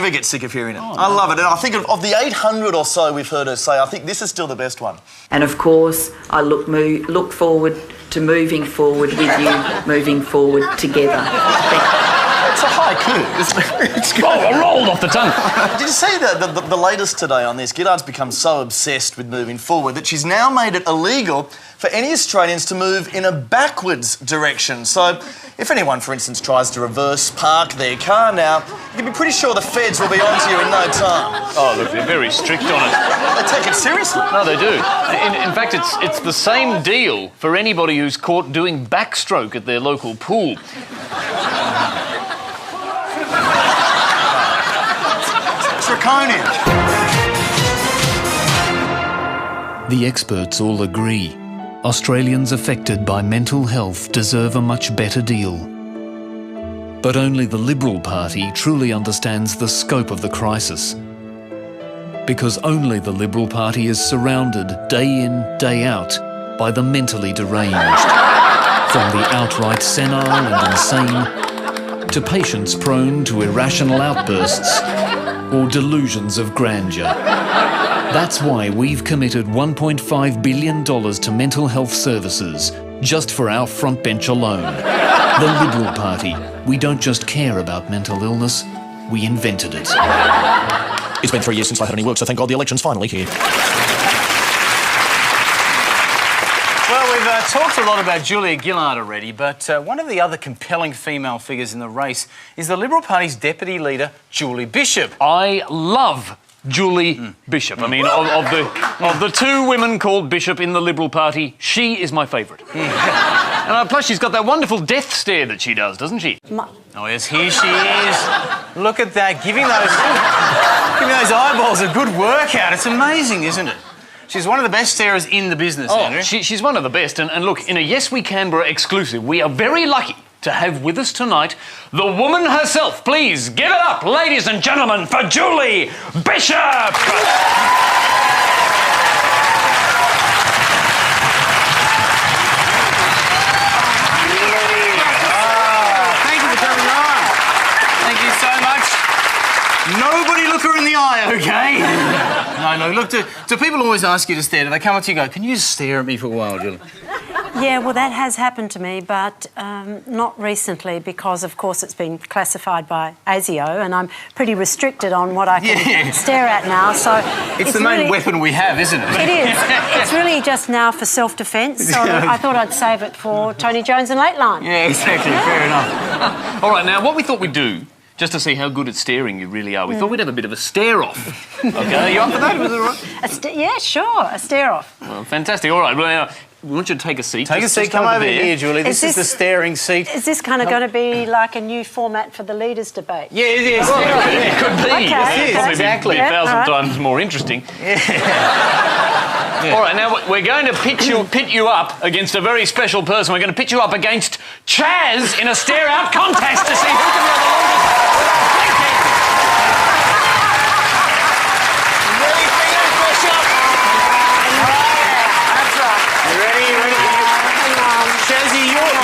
never get sick of hearing it. I love it. And I think of the 800 or so we've heard her say, I think this is still the best one. And of course, I look forward to moving forward with you, moving forward together. It's a haiku, isn't it? It's good. Oh, rolled off the tongue. Did you see the latest today on this? Gillard's become so obsessed with moving forward that she's now made it illegal for any Australians to move in a backwards direction. So if anyone, for instance, tries to reverse park their car now, you can be pretty sure the feds will be onto you in no time. Oh, look, they're very strict on it. They take it seriously. No, they do. In fact, it's the same deal for anybody who's caught doing backstroke at their local pool. Draconian. The experts all agree. Australians affected by mental health deserve a much better deal. But only the Liberal Party truly understands the scope of the crisis. Because only the Liberal Party is surrounded day in, day out by the mentally deranged. From the outright senile and insane to patients prone to irrational outbursts or delusions of grandeur. That's why we've committed $1.5 billion to mental health services, just for our front bench alone. The Liberal Party. We don't just care about mental illness, we invented it. It's been 3 years since I had any work, so thank God the election's finally here. Well, we've talked a lot about Julia Gillard already, but one of the other compelling female figures in the race is the Liberal Party's deputy leader, Julie Bishop. I love Julie Bishop. I mean, of the two women called Bishop in the Liberal Party, she is my favourite. And plus, she's got that wonderful death stare that she does, doesn't she? Oh, yes, here she is. Look at that, giving those eyeballs a good workout. It's amazing, isn't it? She's one of the best starers in the business, Andrew. She's one of the best. And look, in a Yes We Canberra exclusive, we are very lucky to have with us tonight the woman herself. Please give it up, ladies and gentlemen, for Julie Bishop! Thank you for coming on. Thank you so much. Nobody look her in the eye, OK? No, look, do people always ask you to stare? Do they come up to you and go, can you just stare at me for a while, Julie? Yeah, well, that has happened to me, but not recently because, of course, it's been classified by ASIO and I'm pretty restricted on what I can stare at now, so... It's the main weapon we have, isn't it? It is. It's really just now for self-defence, so I thought I'd save it for Tony Jones and Lateline. Yeah, exactly. Fair enough. All right, now, what we thought we'd do, just to see how good at staring you really are, we thought we'd have a bit of a stare-off. OK, are you up for that? Is that right? Yeah, sure, a stare-off. Well, fantastic. All right, well, now, we want you to take a seat. Take a seat. Come over here, Julie. This is the staring seat. Is this kind of going to be like a new format for the leaders' debate? Yeah, it is. It could be. Okay. Probably Exactly. be 1,000 times more interesting. All right, now we're going to pit you up against a very special person. We're going to pit you up against Chaz in a stare-out contest to see who can go the longest.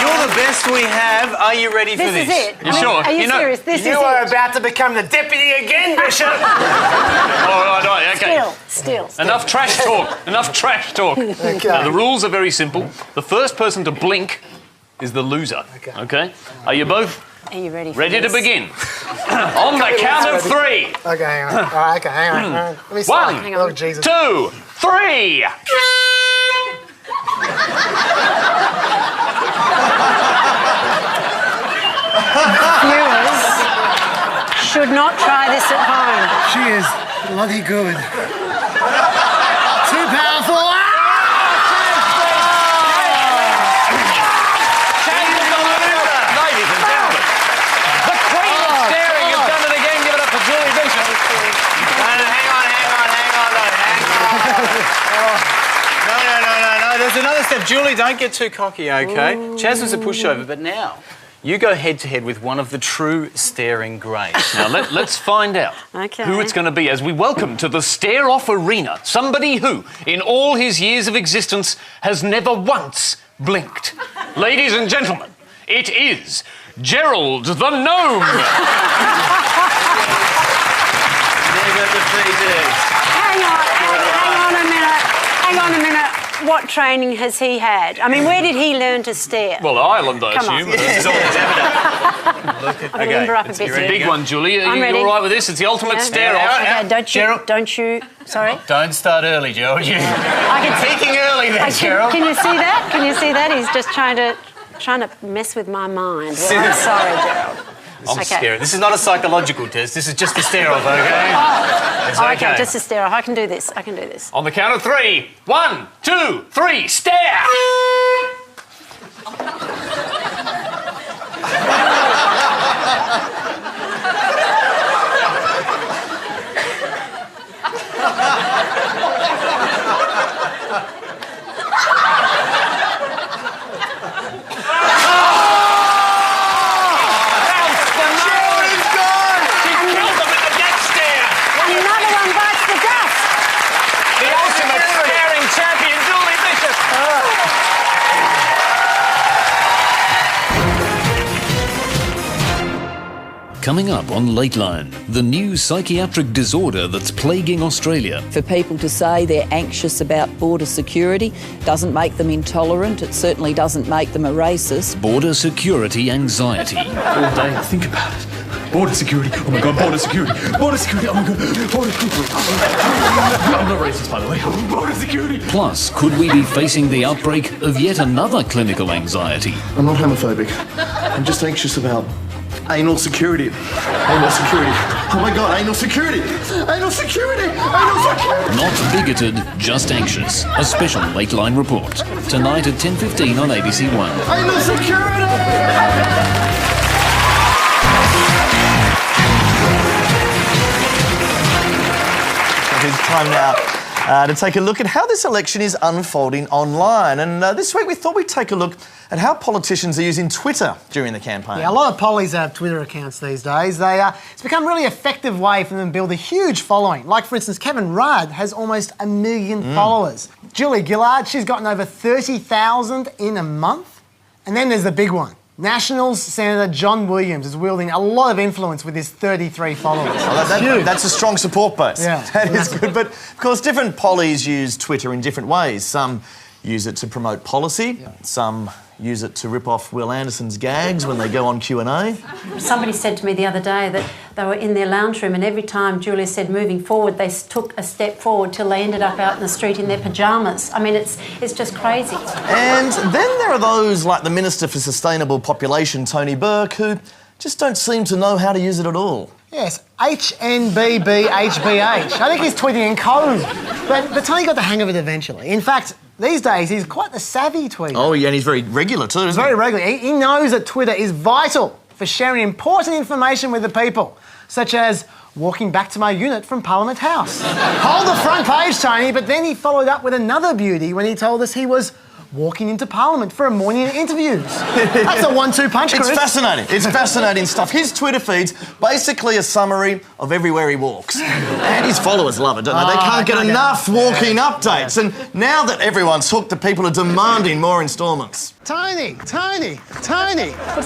You're the best we have. Are you ready for this? This is it. You sure? Are you serious? This is it. You are about to become the deputy again, Bishop. All right, OK. Still. Enough trash talk. Enough trash talk. Okay. Now, the rules are very simple. The first person to blink is the loser. OK? Are you both Are you ready for ready this? to begin? On the count of three. Okay, hang on. All right, okay, hang on. Let me see. One, Hang on. Oh, Jesus. 2, 3. Viewers should not try this at home. She is bloody good. Too powerful. Ladies and gentlemen, the queen of staring has done it again. Give it up for Julie Bishop. Hang on. No. There's another step. Julie, don't get too cocky, OK? Chaz was a pushover, but now you go head-to-head with one of the true staring greats. Now, let's find out who it's going to be as we welcome to the stare-off arena somebody who, in all his years of existence, has never once blinked. Ladies and gentlemen, it is Gerald the Gnome. what training has he had? I mean, where did he learn to stare? Well, Ireland, I Come on. assume. It's always evident. I'm going to limber up a bit You're a here. big one, Julie. I'm Are ready. you all right with this? It's the ultimate stare-off. Okay, Gerald. don't you... Sorry? Don't start early, Gerald. You're I can see... peaking early there, Gerald. Can you see that? Can you see that? He's just trying to mess with my mind. Well, I'm sorry, Gerald. I'm scared. This is not a psychological test. This is just a stare-off, okay? It's Okay, just a stare off. I can do this. I can do this. On the count of 3. 1, 2, 3, stare! Another one bites the dust. The ultimate staring champion, Julie Bishop! Coming up on Lateline, the new psychiatric disorder that's plaguing Australia. For people to say they're anxious about border security doesn't make them intolerant. It certainly doesn't make them a racist. Border security anxiety. All day, think about it. Border security. Oh my God, border security. Border security. Oh my God, border security. I'm not racist, by the way. Border security. Plus, could we be facing the outbreak of yet another clinical anxiety? I'm not homophobic. I'm just anxious about anal security. Anal security. Oh my God, anal security. Anal security. Anal security. Not bigoted, just anxious. A special Lateline report. Tonight at 10:15 on ABC1. Anal security. It's time now to take a look at how this election is unfolding online. And this week we thought we'd take a look at how politicians are using Twitter during the campaign. Yeah, a lot of pollies have Twitter accounts these days. It's become a really effective way for them to build a huge following. Like, for instance, Kevin Rudd has almost 1 million followers. Julia Gillard, she's gotten over 30,000 in a month. And then there's the big one. Nationals Senator John Williams is wielding a lot of influence with his 33 followers. That's a strong support base. Yeah. That is good. But, of course, different pollies use Twitter in different ways. Some use it to promote policy. Yeah. Some use it to rip off Will Anderson's gags when they go on Q&A. Somebody said to me the other day that they were in their lounge room and every time Julia said moving forward, they took a step forward till they ended up out in the street in their pyjamas. I mean, it's just crazy. And then there are those like the Minister for Sustainable Population, Tony Burke, who just don't seem to know how to use it at all. Yes, HNBBHBH. I think he's tweeting in code. But Tony got the hang of it eventually. In fact, these days he's quite the savvy tweeter. Oh, yeah, and he's very regular too, isn't he? Very regular. He knows that Twitter is vital for sharing important information with the people, such as walking back to my unit from Parliament House. Hold the front page, Tony, but then he followed up with another beauty when he told us he was walking into Parliament for a morning interviews. That's a 1-2 punch, Chris. It's fascinating. It's fascinating stuff. His Twitter feed's basically a summary of everywhere he walks. And his followers love it, don't they? They can't get enough walking updates. And now that everyone's hooked, the people are demanding more instalments. Tony, what's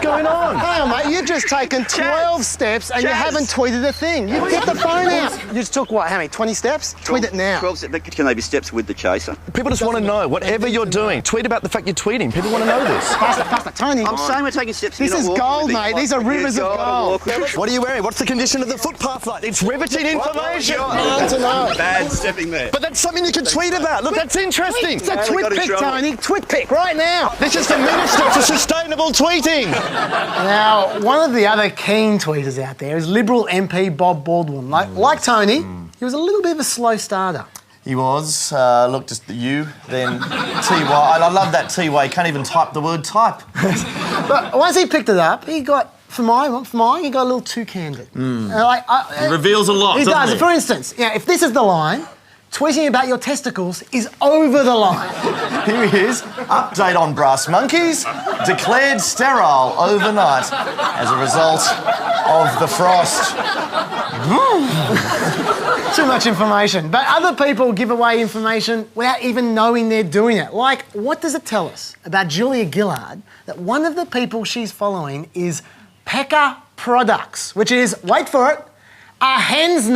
going on? Hang on, mate, you've just taken 12 steps and you haven't tweeted a thing. You get the phone out. You just took, what, how many, 20 steps? Tweet it now. 12 steps, but can they be steps with the chaser? People just want to know, whatever you're doing, tweet about the fact you're tweeting. People want to know this. Faster, Tony. I'm saying we're taking steps. This is gold, mate. These are rivers of gold. What are you wearing? What's the condition of the footpath like? It's riveting information. I want to know. Bad stepping there. But that's something you can tweet about. Look, that's interesting. It's a twit pic, Tony. Twit pic right now. This is the Minister for Sustainable Tweeting. Now, one of the other keen tweeters out there is Liberal MP Bob Baldwin. Like Tony, he was a little bit of a slow starter. He was. Look, just you, then TY. I love that TY. He can't even type the word type. But once he picked it up, he got, for mine, he got a little too candid. It reveals a lot, He doesn't does. it? For instance, if this is the line, tweeting about your testicles is over the line. Here he is. Update on brass monkeys. Declared sterile overnight as a result of the frost. Too much information. But other people give away information without even knowing they're doing it. Like, what does it tell us about Julia Gillard that one of the people she's following is Pekka Products, which is, wait for it, a hen's